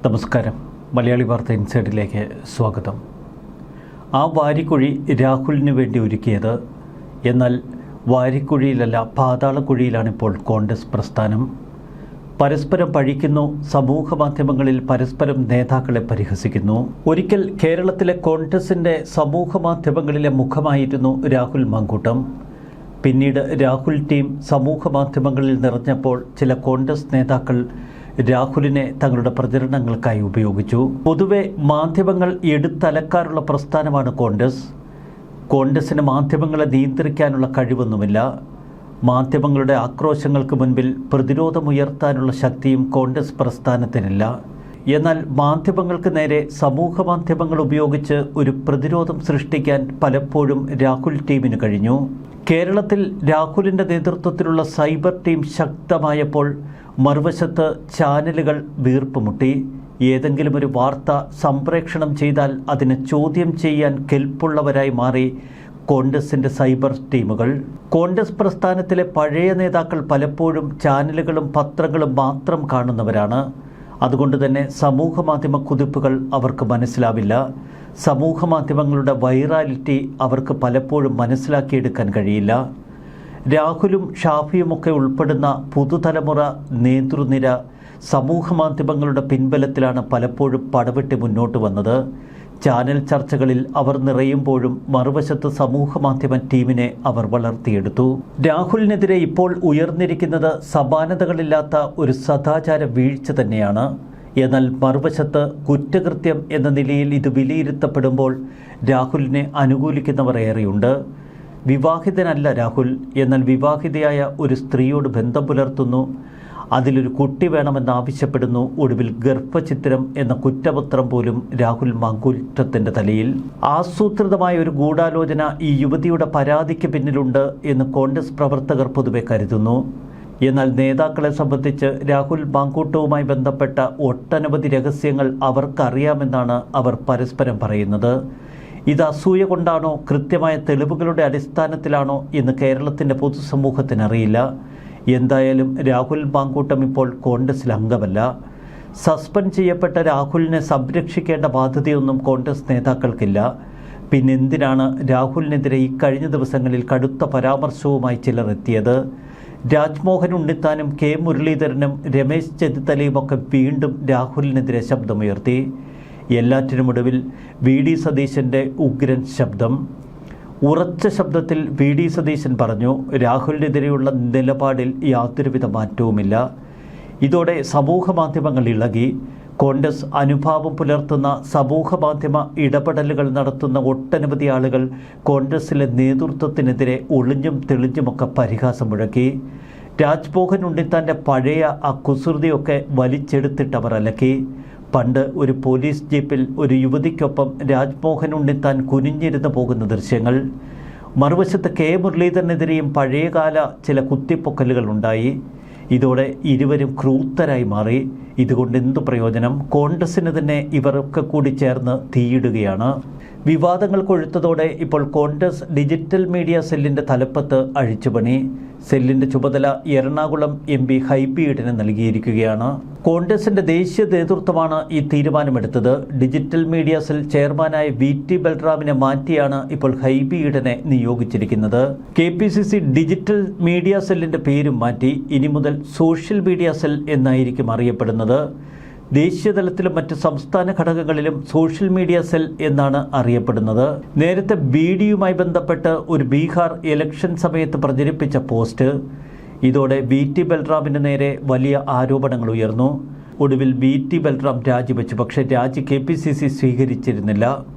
നമസ്കാരം. മലയാളി വാർത്ത ഇൻസൈഡിലേക്ക് സ്വാഗതം. ആ വാരിക്കുഴി രാഹുലിന് വേണ്ടി ഒരുക്കിയത്. എന്നാൽ വാരിക്കുഴിയിലല്ല, പാതാളക്കുഴിയിലാണിപ്പോൾ കോൺഗ്രസ് പ്രസ്ഥാനം. പരസ്പരം പഴിക്കുന്നു, സമൂഹ മാധ്യമങ്ങളിൽ പരസ്പരം നേതാക്കളെ പരിഹസിക്കുന്നു. ഒരിക്കൽ കേരളത്തിലെ കോൺഗ്രസിൻ്റെ സമൂഹ മാധ്യമങ്ങളിലെ മുഖമായിരുന്നു രാഹുൽ മാങ്കൂട്ടം. പിന്നീട് രാഹുൽ ടീം സമൂഹ മാധ്യമങ്ങളിൽ നിറഞ്ഞപ്പോൾ ചില കോൺഗ്രസ് നേതാക്കൾ രാഹുലിനെ തങ്ങളുടെ പ്രചരണങ്ങൾക്കായി ഉപയോഗിച്ചു. പൊതുവെ മാധ്യമങ്ങൾ എടുത്തലക്കാറുള്ള പ്രസ്ഥാനമാണ് കോൺഗ്രസ്. കോൺഗ്രസിന് മാധ്യമങ്ങളെ നിയന്ത്രിക്കാനുള്ള കഴിവൊന്നുമില്ല. മാധ്യമങ്ങളുടെ ആക്രോശങ്ങൾക്ക് മുൻപിൽ പ്രതിരോധമുയർത്താനുള്ള ശക്തിയും കോൺഗ്രസ് പ്രസ്ഥാനത്തിനില്ല. എന്നാൽ മാധ്യമങ്ങൾക്ക് നേരെ സമൂഹ മാധ്യമങ്ങൾ ഉപയോഗിച്ച് ഒരു പ്രതിരോധം സൃഷ്ടിക്കാൻ പലപ്പോഴും രാഹുൽ ടീമിന് കഴിഞ്ഞു. കേരളത്തിൽ രാഹുലിൻ്റെ നേതൃത്വത്തിലുള്ള സൈബർ ടീം ശക്തമായപ്പോൾ മറുവശത്ത് ചാനലുകൾ വീർപ്പുമുട്ടി. ഏതെങ്കിലും ഒരു വാർത്ത സംപ്രേഷണം ചെയ്താൽ അതിനെ ചോദ്യം ചെയ്യാൻ കെൽപ്പുള്ളവരായി മാറി കോൺഗ്രസിൻ്റെ സൈബർ ടീമുകൾ. കോൺഗ്രസ് പ്രസ്ഥാനത്തിലെ പഴയ നേതാക്കൾ പലപ്പോഴും ചാനലുകളും പത്രങ്ങളും മാത്രം കാണുന്നവരാണ്. അതുകൊണ്ട് തന്നെ സമൂഹ മാധ്യമ കുതിപ്പുകൾ അവർക്ക് മനസ്സിലാവില്ല. സമൂഹ മാധ്യമങ്ങളുടെ വൈറാലിറ്റി അവർക്ക് പലപ്പോഴും മനസ്സിലാക്കിയെടുക്കാൻ കഴിയില്ല. രാഹുലും ഷാഫിയുമൊക്കെ ഉൾപ്പെടുന്ന പുതുതലമുറ നേതൃനിര സമൂഹ മാധ്യമങ്ങളുടെ പിൻബലത്തിലാണ് പലപ്പോഴും പടവെട്ടി മുന്നോട്ട് വന്നത്. ചാനൽ ചർച്ചകളിൽ അവർ നിറയുമ്പോഴും മറുവശത്ത് സമൂഹ മാധ്യമ ടീമിനെ അവർ വളർത്തിയെടുത്തു. രാഹുലിനെതിരെ ഇപ്പോൾ ഉയർന്നിരിക്കുന്നത് സമാനതകളില്ലാത്ത ഒരു സദാചാര വീഴ്ച തന്നെയാണ്. എന്നാൽ മറുവശത്ത് കുറ്റകൃത്യം എന്ന നിലയിൽ ഇത് വിലയിരുത്തപ്പെടുമ്പോൾ രാഹുലിനെ അനുകൂലിക്കുന്നവർ ഏറെയുണ്ട്. വിവാഹിതനല്ല രാഹുൽ, എന്നാൽ വിവാഹിതയായ ഒരു സ്ത്രീയോട് ബന്ധം പുലർത്തുന്നു, അതിലൊരു കുട്ടി വേണമെന്നാവശ്യപ്പെടുന്നു, ഒടുവിൽ ഗർഭചിത്രം എന്ന കുറ്റപത്രം പോലും രാഹുൽ മാങ്കൂട്ടത്തിൻ്റെ തലയിൽ. ആസൂത്രിതമായ ഒരു ഗൂഢാലോചന ഈ യുവതിയുടെ പരാതിക്ക് പിന്നിലുണ്ട് എന്ന് കോൺഗ്രസ് പ്രവർത്തകർ പൊതുവെ കരുതുന്നു. എന്നാൽ നേതാക്കളെ സംബന്ധിച്ച് രാഹുൽ മാങ്കൂട്ടവുമായി ബന്ധപ്പെട്ട ഒട്ടനവധി രഹസ്യങ്ങൾ അവർക്കറിയാമെന്നാണ് അവർ പരസ്പരം പറയുന്നത്. ഇത് അസൂയ കൊണ്ടാണോ കൃത്യമായ തെളിവുകളുടെ അടിസ്ഥാനത്തിലാണോ എന്ന് കേരളത്തിൻ്റെ പൊതുസമൂഹത്തിനറിയില്ല. എന്തായാലും രാഹുൽ മാങ്കൂട്ടം ഇപ്പോൾ കോൺഗ്രസിൽ അംഗമല്ല. സസ്പെൻഡ് ചെയ്യപ്പെട്ട രാഹുലിനെ സംരക്ഷിക്കേണ്ട ബാധ്യതയൊന്നും കോൺഗ്രസ് നേതാക്കൾക്കില്ല. പിന്നെന്തിനാണ് രാഹുലിനെതിരെ ഈ കഴിഞ്ഞ ദിവസങ്ങളിൽ കടുത്ത പരാമർശവുമായി ചിലർ എത്തിയത്? രാജ്മോഹൻ ഉണ്ണിത്താനും കെ മുരളീധരനും രമേശ് ചെന്നിത്തലയുമൊക്കെ വീണ്ടും രാഹുലിനെതിരെ ശബ്ദമുയർത്തി. എല്ലാറ്റിനുമൊടുവിൽ വി ഡി സതീശൻ്റെ ഉഗ്രൻ ശബ്ദം. ഉറച്ച ശബ്ദത്തിൽ വി ഡി സതീശൻ പറഞ്ഞു, രാഹുലിനെതിരെയുള്ള നിലപാടിൽ യാതൊരുവിധ മാറ്റവുമില്ല. ഇതോടെ സമൂഹ മാധ്യമങ്ങൾ ഇളകി. കോൺഗ്രസ് അനുഭാവം പുലർത്തുന്ന സമൂഹ മാധ്യമ ഇടപെടലുകൾ നടത്തുന്ന ഒട്ടനവധി ആളുകൾ കോൺഗ്രസിലെ നേതൃത്വത്തിനെതിരെ ഒളിഞ്ഞും തെളിഞ്ഞുമൊക്കെ പരിഹാസം മുഴക്കി. രാജ്മോഹൻ ഉണ്ണിത്താൻ്റെ പഴയ ആ കുസൃതിയൊക്കെ വലിച്ചെടുത്തിട്ടവർ അലക്കി. പണ്ട് ഒരു പോലീസ് ജീപ്പിൽ ഒരു യുവതിക്കൊപ്പം രാജ്മോഹൻ ഉണ്ണിത്താൻ കുനിഞ്ഞിരുന്ന് പോകുന്ന ദൃശ്യങ്ങൾ. മറുവശത്ത് കെ മുരളീധരനെതിരെയും പഴയകാല ചില കുത്തിപ്പൊക്കലുകൾ ഉണ്ടായി. ഇതോടെ ഇരുവരും ക്രൂരരായി മാറി. ഇതുകൊണ്ട് എന്തു പ്രയോജനം? കോൺഗ്രസിന് തന്നെ ഇവരൊക്കെ കൂടി ചേർന്ന് തീയിടുകയാണ്. വിവാദങ്ങൾ കൊഴുത്തതോടെ ഇപ്പോൾ കോൺഗ്രസ് ഡിജിറ്റൽ മീഡിയ സെല്ലിൻ്റെ തലപ്പത്ത് അഴിച്ചുപണി. സെല്ലിൻ്റെ ചുമതല എറണാകുളം MP ഹൈബി ഈഡന് നൽകിയിരിക്കുകയാണ്. കോൺഗ്രസിൻ്റെ ദേശീയ നേതൃത്വമാണ് ഈ തീരുമാനമെടുത്തത്. ഡിജിറ്റൽ മീഡിയ സെൽ ചെയർമാനായ VT ബൽറാമിനെ മാറ്റിയാണ് ഇപ്പോൾ ഹൈബി ഈഡനെ നിയോഗിച്ചിരിക്കുന്നത്. KPCC ഡിജിറ്റൽ മീഡിയ സെല്ലിൻ്റെ പേരും മാറ്റി. ഇനി മുതൽ സോഷ്യൽ മീഡിയ സെൽ എന്നായിരിക്കും അറിയപ്പെടുന്നത്. ദേശീയതലത്തിലും മറ്റ് സംസ്ഥാന ഘടകങ്ങളിലും സോഷ്യൽ മീഡിയ സെൽ എന്നാണ് അറിയപ്പെടുന്നത്. നേരത്തെ BDയുമായി ബന്ധപ്പെട്ട് ഒരു ബീഹാർ ഇലക്ഷൻ സമയത്ത് പ്രചരിപ്പിച്ച പോസ്റ്റ്. ഇതോടെ VT ബൽറാമിന് നേരെ വലിയ ആരോപണങ്ങൾ ഉയർന്നു. ഒടുവിൽ VT ബൽറാം രാജിവെച്ചു. പക്ഷേ രാജി KPCC സ്വീകരിച്ചിരുന്നില്ല.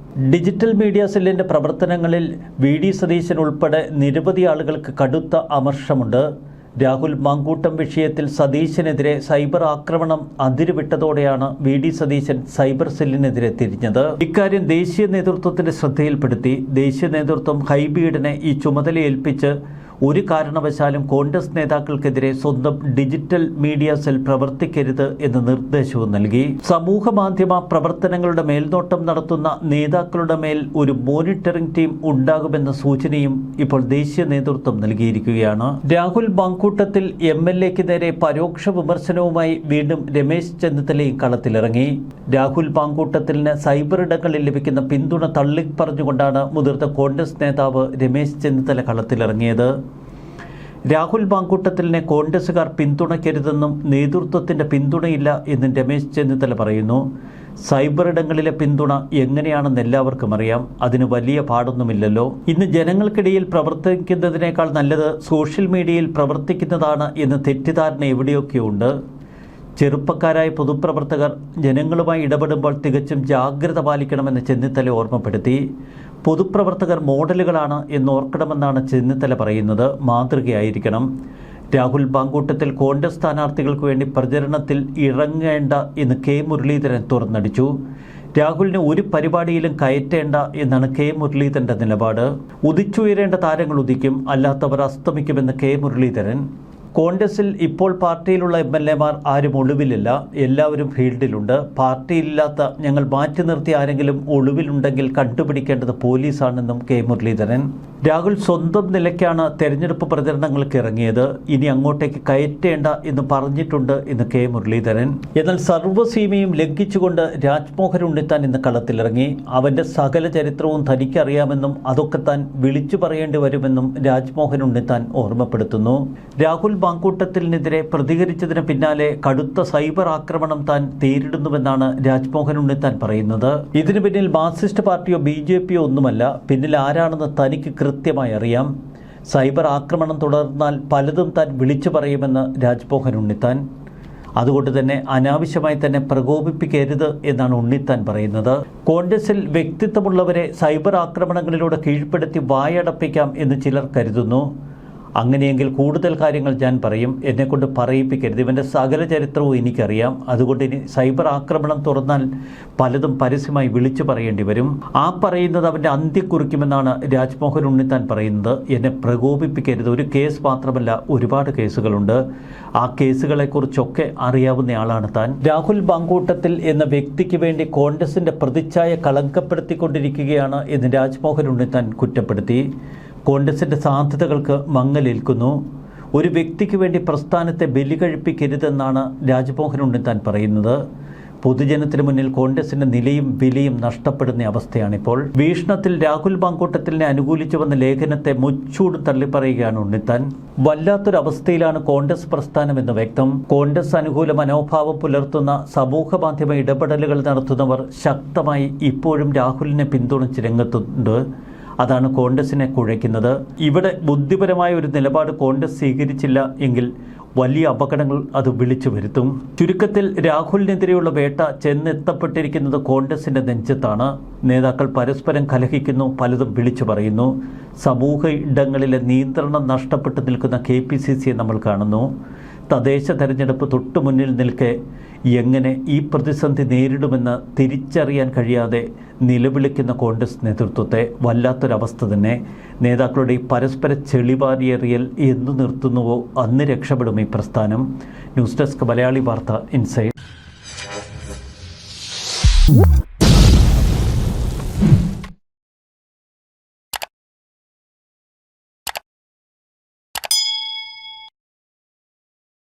ഡിജിറ്റൽ മീഡിയ സെല്ലിൻ്റെ പ്രവർത്തനങ്ങളിൽ VD സതീശൻ ഉൾപ്പെടെ നിരവധി ആളുകൾക്ക് കടുത്ത അമർഷമുണ്ട്. രാഹുൽ മാങ്കൂട്ടം വിഷയത്തിൽ സതീശനെതിരെ സൈബർ ആക്രമണം അതിരുവിട്ടതോടെയാണ് VD സതീശൻ സൈബർ സെല്ലിനെതിരെ തിരിഞ്ഞത്. ഇക്കാര്യം ദേശീയ നേതൃത്വത്തിന്റെ ശ്രദ്ധയിൽപ്പെടുത്തി. ദേശീയ നേതൃത്വം ഹൈബി ഈഡനെ ഈ ചുമതല ഏൽപ്പിച്ച് ഒരു കാരണവശാലും കോൺഗ്രസ് നേതാക്കൾക്കെതിരെ സ്വന്തം ഡിജിറ്റൽ മീഡിയ സെൽ പ്രവർത്തിക്കരുത് എന്ന് നിർദ്ദേശവും നൽകി. സമൂഹ മാധ്യമ പ്രവർത്തനങ്ങളുടെ മേൽനോട്ടം നടത്തുന്ന നേതാക്കളുടെ മേൽ ഒരു മോണിറ്ററിംഗ് ടീം ഉണ്ടാകുമെന്ന സൂചനയും ഇപ്പോൾ ദേശീയ നേതൃത്വം നൽകിയിരിക്കുകയാണ്. രാഹുൽ മാങ്കൂട്ടത്തിൽ MLAക്ക് നേരെ പരോക്ഷ വിമർശനവുമായി വീണ്ടും രമേശ് ചെന്നിത്തലയും കളത്തിലിറങ്ങി. രാഹുൽ മാങ്കൂട്ടത്തിലിന് സൈബർ ഇടങ്ങളിൽ ലഭിക്കുന്ന പിന്തുണ തള്ളിപ്പറഞ്ഞുകൊണ്ടാണ് മുതിർന്ന കോൺഗ്രസ് നേതാവ് രമേശ് ചെന്നിത്തല കളത്തിലിറങ്ങിയത്. രാഹുൽ മാങ്കൂട്ടത്തിലിനെ കോൺഗ്രസുകാർ പിന്തുണയ്ക്കരുതെന്നും നേതൃത്വത്തിന്റെ പിന്തുണയില്ല എന്നും രമേശ് ചെന്നിത്തല പറയുന്നു. സൈബർ ഇടങ്ങളിലെ പിന്തുണ എങ്ങനെയാണെന്ന് എല്ലാവർക്കും അറിയാം. അതിന് വലിയ പാടൊന്നുമില്ലല്ലോ. ഇന്ന് ജനങ്ങൾക്കിടയിൽ പ്രവർത്തിക്കുന്നതിനേക്കാൾ നല്ലത് സോഷ്യൽ മീഡിയയിൽ പ്രവർത്തിക്കുന്നതാണ് എന്ന തെറ്റിദ്ധാരണ എവിടെയൊക്കെയുണ്ട്. ചെറുപ്പക്കാരായ പൊതുപ്രവർത്തകർ ജനങ്ങളുമായി ഇടപെടുമ്പോൾ തികച്ചും ജാഗ്രത പാലിക്കണമെന്ന് ചെന്നിത്തല ഓർമ്മപ്പെടുത്തി. പൊതുപ്രവർത്തകർ മോഡലുകളാണ് എന്നോർക്കണമെന്നാണ് ചെന്നിത്തല പറയുന്നത്. മാതൃകയായിരിക്കണം. രാഹുൽ മാങ്കൂട്ടത്തിൽ കോൺഗ്രസ് സ്ഥാനാർത്ഥികൾക്ക് വേണ്ടി പ്രചരണത്തിൽ ഇറങ്ങേണ്ട എന്ന് കെ മുരളീധരൻ തുറന്നടിച്ചു. രാഹുലിനെ ഒരു പരിപാടിയിലും കയറ്റേണ്ട എന്നാണ് കെ മുരളീധരൻ്റെ നിലപാട്. ഉദിച്ചുയരേണ്ട താരങ്ങൾ ഉദിക്കും, അല്ലാത്തവർ അസ്തമിക്കുമെന്ന് കെ മുരളീധരൻ. കോൺഗ്രസിൽ ഇപ്പോൾ പാർട്ടിയിലുള്ള MLAമാർ ആരും ഒളിവിലില്ല, എല്ലാവരും ഫീൽഡിലുണ്ട്. പാർട്ടിയിലില്ലാത്ത ഞങ്ങൾ മാറ്റി നിർത്തി ആരെങ്കിലും ഒളിവിലുണ്ടെങ്കിൽ കണ്ടുപിടിക്കേണ്ടത് പോലീസാണെന്നും കെ മുരളീധരൻ. രാഹുൽ സ്വന്തം നിലയ്ക്കാണ് തെരഞ്ഞെടുപ്പ് പ്രചരണങ്ങൾക്ക് ഇറങ്ങിയത്, ഇനി അങ്ങോട്ടേക്ക് കയറ്റേണ്ട എന്ന് പറഞ്ഞിട്ടുണ്ട് എന്ന് കെ മുരളീധരൻ. എന്നാൽ സർവ്വസീമയും ലംഘിച്ചുകൊണ്ട് രാജ്മോഹൻ ഉണ്ണിത്താൻ ഇന്ന് കളത്തിലിറങ്ങി. അവൻ്റെ സകല ചരിത്രവും തനിക്കറിയാമെന്നും അതൊക്കെ താൻ വിളിച്ചു പറയേണ്ടി വരുമെന്നും രാജ്മോഹൻ ഉണ്ണിത്താൻ ഓർമ്മപ്പെടുത്തുന്നു. രാഹുൽ മാങ്കൂട്ടത്തിനെതിരെ പ്രതികരിച്ചതിന് പിന്നാലെ കടുത്ത സൈബർ ആക്രമണം താൻ നേരിടുന്നുവെന്നാണ് രാജ്മോഹൻ ഉണ്ണിത്താൻ പറയുന്നത്. ഇതിനു പിന്നിൽ മാർക്സിസ്റ്റ് പാർട്ടിയോ BJPയോ ഒന്നുമല്ല, പിന്നിൽ ആരാണെന്ന് തനിക്ക് കൃത്യമായി അറിയാം. സൈബർ ആക്രമണം തുടർന്നാൽ പലതും താൻ വിളിച്ചു പറയുമെന്ന് രാജ്മോഹൻ ഉണ്ണിത്താൻ. അതുകൊണ്ട് തന്നെ അനാവശ്യമായി തന്നെ പ്രകോപിപ്പിക്കരുത് എന്നാണ് ഉണ്ണിത്താൻ പറയുന്നത്. കോൺഗ്രസിൽ വ്യക്തിത്വമുള്ളവരെ സൈബർ ആക്രമണങ്ങളിലൂടെ കീഴ്പ്പെടുത്തി വായടപ്പിക്കാം എന്ന് ചിലർ കരുതുന്നു. അങ്ങനെയെങ്കിൽ കൂടുതൽ കാര്യങ്ങൾ ഞാൻ പറയും, എന്നെക്കൊണ്ട് പറയിപ്പിക്കരുത്. ഇവൻ്റെ സകല ചരിത്രവും എനിക്കറിയാം. അതുകൊണ്ട് ഇനി സൈബർ ആക്രമണം തുറന്നാൽ പലതും പരസ്യമായി വിളിച്ചു പറയേണ്ടി വരും. ആ പറയുന്നത് അവൻ്റെ അന്ത്യം കുറിക്കുമെന്നാണ് രാജ്മോഹൻ ഉണ്ണിത്താൻ പറയുന്നത്. എന്നെ പ്രകോപിപ്പിക്കരുത്. ഒരു കേസ് മാത്രമല്ല, ഒരുപാട് കേസുകളുണ്ട്. ആ കേസുകളെക്കുറിച്ചൊക്കെ അറിയാവുന്നയാളാണ് താൻ. രാഹുൽ മാങ്കൂട്ടത്തിൽ എന്ന വ്യക്തിക്ക് വേണ്ടി കോൺഗ്രസിൻ്റെ പ്രതിച്ഛായ കളങ്കപ്പെടുത്തിക്കൊണ്ടിരിക്കുകയാണ് എന്ന് രാജ്മോഹൻ ഉണ്ണിത്താൻ കുറ്റപ്പെടുത്തി. കോൺഗ്രസിൻ്റെ സാധ്യതകൾക്ക് മങ്ങലേൽക്കുന്നു. ഒരു വ്യക്തിക്ക് വേണ്ടി പ്രസ്ഥാനത്തെ ബലികഴിപ്പിക്കരുതെന്നാണ് രാജ്മോഹൻ ഉണ്ണിത്താൻ പറയുന്നത്. പൊതുജനത്തിന് മുന്നിൽ കോൺഗ്രസിൻ്റെ നിലയും വിലയും നഷ്ടപ്പെടുന്ന അവസ്ഥയാണിപ്പോൾ. വീക്ഷണത്തിൽ രാഹുൽ മാങ്കൂട്ടത്തിലിനെ അനുകൂലിച്ചു വന്ന ലേഖനത്തെ മുച്ചൂട് തള്ളിപ്പറയുകയാണ് ഉണ്ണിത്താൻ. വല്ലാത്തൊരവസ്ഥയിലാണ് കോൺഗ്രസ് പ്രസ്ഥാനമെന്ന് വ്യക്തം. കോൺഗ്രസ് അനുകൂല മനോഭാവം പുലർത്തുന്ന സമൂഹ മാധ്യമ ഇടപെടലുകൾ നടത്തുന്നവർ ശക്തമായി ഇപ്പോഴും രാഹുലിനെ പിന്തുണച്ച് രംഗത്തുണ്ട്. അതാണ് കോൺഗ്രസിനെ കുഴയ്ക്കുന്നത്. ഇവിടെ ബുദ്ധിപരമായ ഒരു നിലപാട് കോൺഗ്രസ് സ്വീകരിച്ചില്ല എങ്കിൽ വലിയ അപകടങ്ങൾ അത് വിളിച്ചു വരുത്തും. ചുരുക്കത്തിൽ രാഹുലിനെതിരെയുള്ള വേട്ട ചെന്നെത്തപ്പെട്ടിരിക്കുന്നത് കോൺഗ്രസിൻ്റെ നെഞ്ചത്താണ്. നേതാക്കൾ പരസ്പരം കലഹിക്കുന്നു, പലതും വിളിച്ചു പറയുന്നു. സമൂഹ ഇടങ്ങളിലെ നിയന്ത്രണം നഷ്ടപ്പെട്ടു നിൽക്കുന്ന KPCCയെ നമ്മൾ കാണുന്നു. തദ്ദേശ തെരഞ്ഞെടുപ്പ് തൊട്ടു മുന്നിൽ നിൽക്കെ എങ്ങനെ ഈ പ്രതിസന്ധി നേരിടുമെന്ന് തിരിച്ചറിയാൻ കഴിയാതെ നിലവിളിക്കുന്ന കോൺഗ്രസ് നേതൃത്വത്തെ വല്ലാത്തൊരവസ്ഥ തന്നെ. നേതാക്കളുടെ ഈ പരസ്പര ചെളിവാരിയെറിയൽ എന്നു നിർത്തുന്നുവോ അന്ന് രക്ഷപ്പെടും ഈ പ്രസ്ഥാനം. ന്യൂസ് ഡെസ്ക് മലയാളി വാർത്ത ഇൻസൈഡ്.